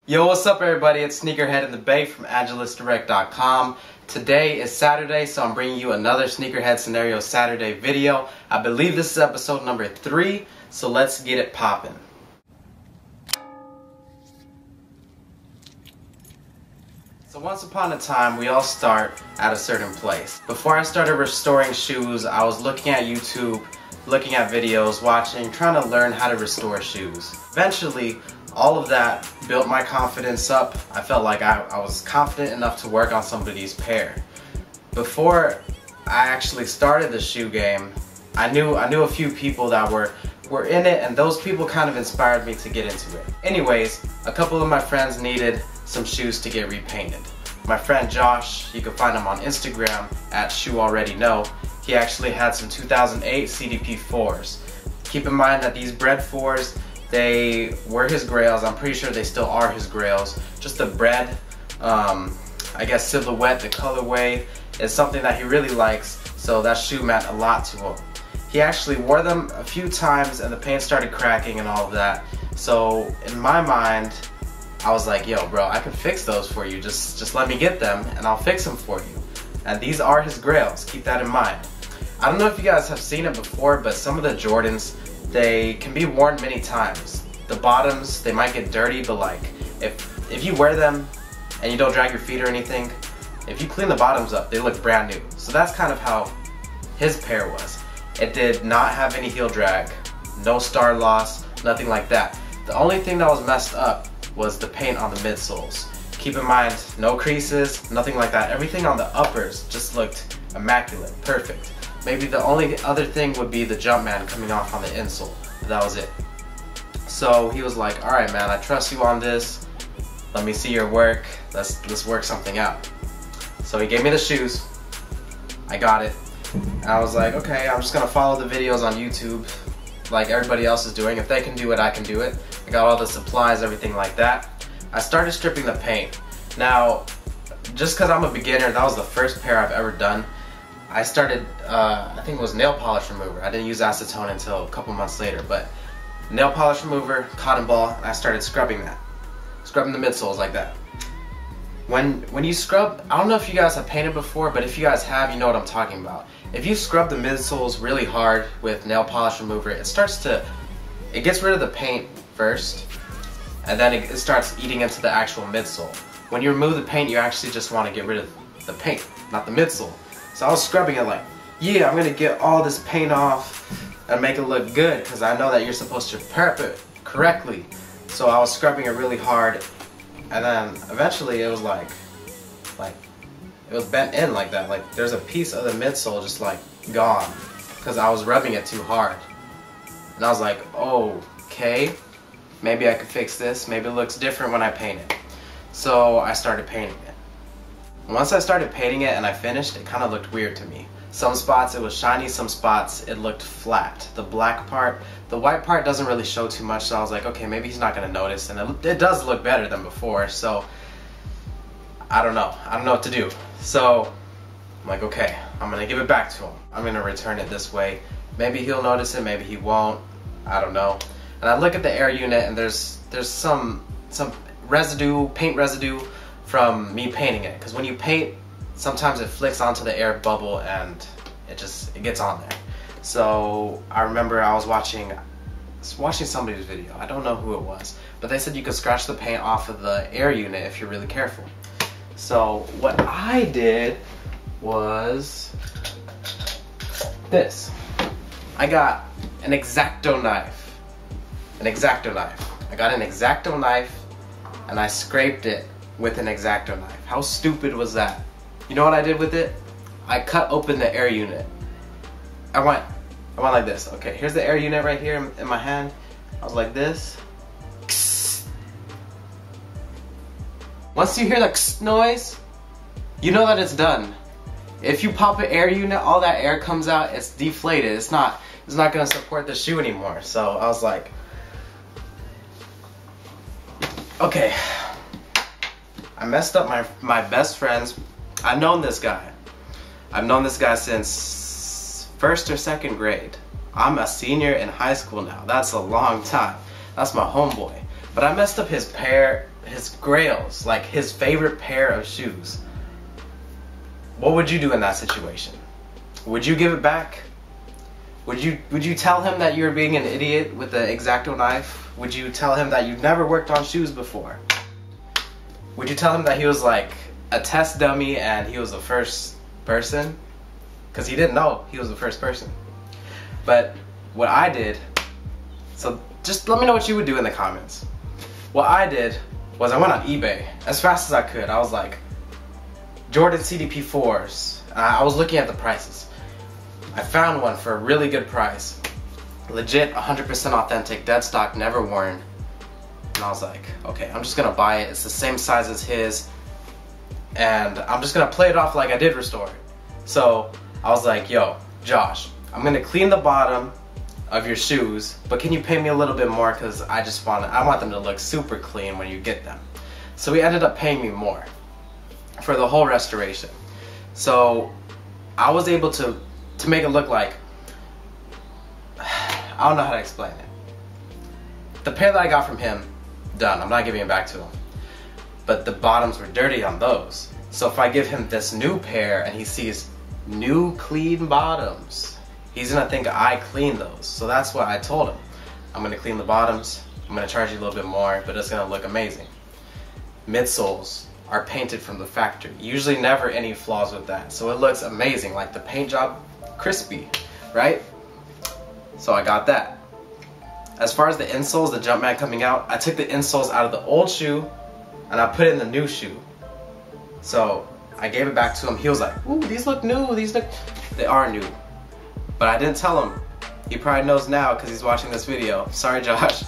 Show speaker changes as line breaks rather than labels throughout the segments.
Yo, what's up everybody? It's Sneakerhead in the Bay from AngelusDirect.com. Today is Saturday, so I'm bringing you another Sneakerhead Scenario Saturday video. I believe this is episode number 3, so let's get it poppin'. So once upon a time, we all start at a certain place. Before I started restoring shoes, I was looking at YouTube, looking at videos, watching, trying to learn how to restore shoes. Eventually, all of that built my confidence up. I felt like I was confident enough to work on somebody's pair. Before I actually started the shoe game, I knew a few people that were in it, and those people kind of inspired me to get into it. Anyways, a couple of my friends needed some shoes to get repainted. My friend Josh, you can find him on Instagram at ShoeAlreadyKnow. He actually had some 2008 CDP 4s. Keep in mind that these bread 4s, they were his grails. I'm pretty sure they still are his grails. Just the bread, I guess silhouette, the colorway is something that he really likes, so that shoe meant a lot to him. He actually wore them a few times and the paint started cracking and all of that. So in my mind, I was like, yo bro, I can fix those for you. Just let me get them and I'll fix them for you. And these are his grails, keep that in mind. I don't know if you guys have seen it before, but some of the Jordans, they can be worn many times. The bottoms, they might get dirty, but like if you wear them and you don't drag your feet or anything, if you clean the bottoms up, they look brand new. So that's kind of how his pair was. It did not have any heel drag, no star loss, nothing like that. The only thing that was messed up was the paint on the midsoles. Keep in mind, no creases, nothing like that. Everything on the uppers just looked immaculate, perfect. Maybe the only other thing would be the Jumpman coming off on the insole. That was it. So he was like, alright man, I trust you on this. Let me see your work. Let's work something out. So he gave me the shoes. I got it. And I was like, okay, I'm just gonna follow the videos on YouTube like everybody else is doing. If they can do it, I can do it. I got all the supplies, everything like that. I started stripping the paint. Now, just because I'm a beginner, that was the first pair I've ever done. I started, I think it was nail polish remover. I didn't use acetone until a couple months later, but nail polish remover, cotton ball, and I started scrubbing that. Scrubbing the midsoles like that. When you scrub, I don't know if you guys have painted before, but if you guys have, you know what I'm talking about. If you scrub the midsoles really hard with nail polish remover, it gets rid of the paint first, and then it starts eating into the actual midsole. When you remove the paint, you actually just want to get rid of the paint, not the midsole. So I was scrubbing it like, yeah, I'm gonna get all this paint off and make it look good, because I know that you're supposed to prep it correctly. So I was scrubbing it really hard, and then eventually it was like it was bent in like that. Like there's a piece of the midsole just like gone, because I was rubbing it too hard. And I was like, oh, okay, maybe I could fix this. Maybe it looks different when I paint it. So I started painting it. Once I started painting it and I finished, it kind of looked weird to me. Some spots it was shiny, some spots it looked flat. The black part, the white part doesn't really show too much, so I was like, okay, maybe he's not gonna notice, and it does look better than before, so I don't know what to do. So I'm like, okay, I'm gonna give it back to him. I'm gonna return it this way. Maybe he'll notice it, maybe he won't, I don't know. And I look at the air unit and there's some residue, paint residue from me painting it, because when you paint, sometimes it flicks onto the air bubble and it gets on there. So I remember I was watching somebody's video, I don't know who it was, but they said you could scratch the paint off of the air unit if you're really careful. So what I did was this. I got an X-Acto knife. I got an X-Acto knife and I scraped it with an X-Acto knife. How stupid was that? You know what I did with it? I cut open the air unit. I went like this. Okay, here's the air unit right here in my hand. I was like this. Once you hear the noise, you know that it's done. If you pop an air unit, all that air comes out, it's deflated. It's not gonna support the shoe anymore. So I was like, okay. I messed up my best friends. I've known this guy. I've known this guy since 1st or 2nd grade. I'm a senior in high school now. That's a long time. That's my homeboy. But I messed up his pair grails, like his favorite pair of shoes, what would you do in that situation? Would you give it back? Would you tell him that you were being an idiot with the X-Acto knife? Would you tell him that you'd never worked on shoes before? Would you tell him that he was like a test dummy and he was the first person? Because he didn't know he was the first person. But what I did, so just let me know what you would do in the comments. What I did was I went on eBay as fast as I could. I was like, Jordan CDP 4s. I was looking at the prices. I found one for a really good price. Legit, 100% authentic, dead stock, never worn. And I was like, okay, I'm just gonna buy it. It's the same size as his. And I'm just gonna play it off like I did restore it. So I was like, yo, Josh, I'm gonna clean the bottom of your shoes, but can you pay me a little bit more, because I want them to look super clean when you get them. So he ended up paying me more for the whole restoration. So I was able to make it look like, I don't know how to explain it. The pair that I got from him, done, I'm not giving it back to him. But the bottoms were dirty on those. So if I give him this new pair and he sees new clean bottoms, he's gonna think I cleaned those. So that's what I told him. I'm gonna clean the bottoms, I'm gonna charge you a little bit more, but it's gonna look amazing. Midsoles are painted from the factory. Usually never any flaws with that. So it looks amazing, like the paint job, crispy, right? So I got that. As far as the insoles, the Jumpman coming out, I took the insoles out of the old shoe and I put it in the new shoe. So I gave it back to him. He was like, ooh, these look new, they are new. But I didn't tell him. He probably knows now because he's watching this video. Sorry, Josh.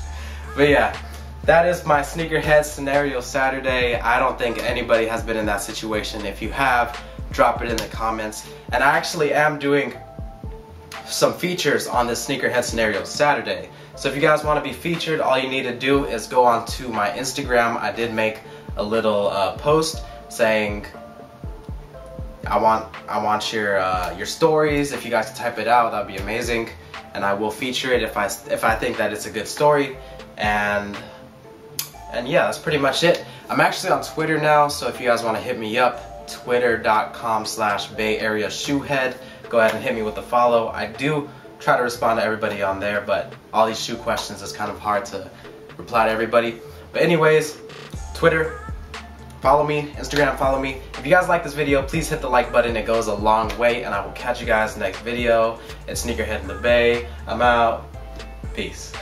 But yeah, that is my Sneakerhead scenario Saturday. I don't think anybody has been in that situation. If you have, drop it in the comments. And I actually am doing some features on this Sneakerhead scenario Saturday. So if you guys want to be featured, all you need to do is go on to my Instagram. I did make a little post saying I want your stories. If you guys can type it out, that'd be amazing, and I will feature it if I think that it's a good story. And yeah, that's pretty much it. I'm actually on Twitter now, so if you guys want to hit me up, twitter.com/Bay Area Shoehead. Go ahead and hit me with a follow. I do try to respond to everybody on there, but all these shoe questions is kind of hard to reply to everybody. But anyways, Twitter, follow me, Instagram, follow me. If you guys like this video, please hit the like button. It goes a long way, and I will catch you guys next video. It's Sneakerhead in the Bay. I'm out. Peace.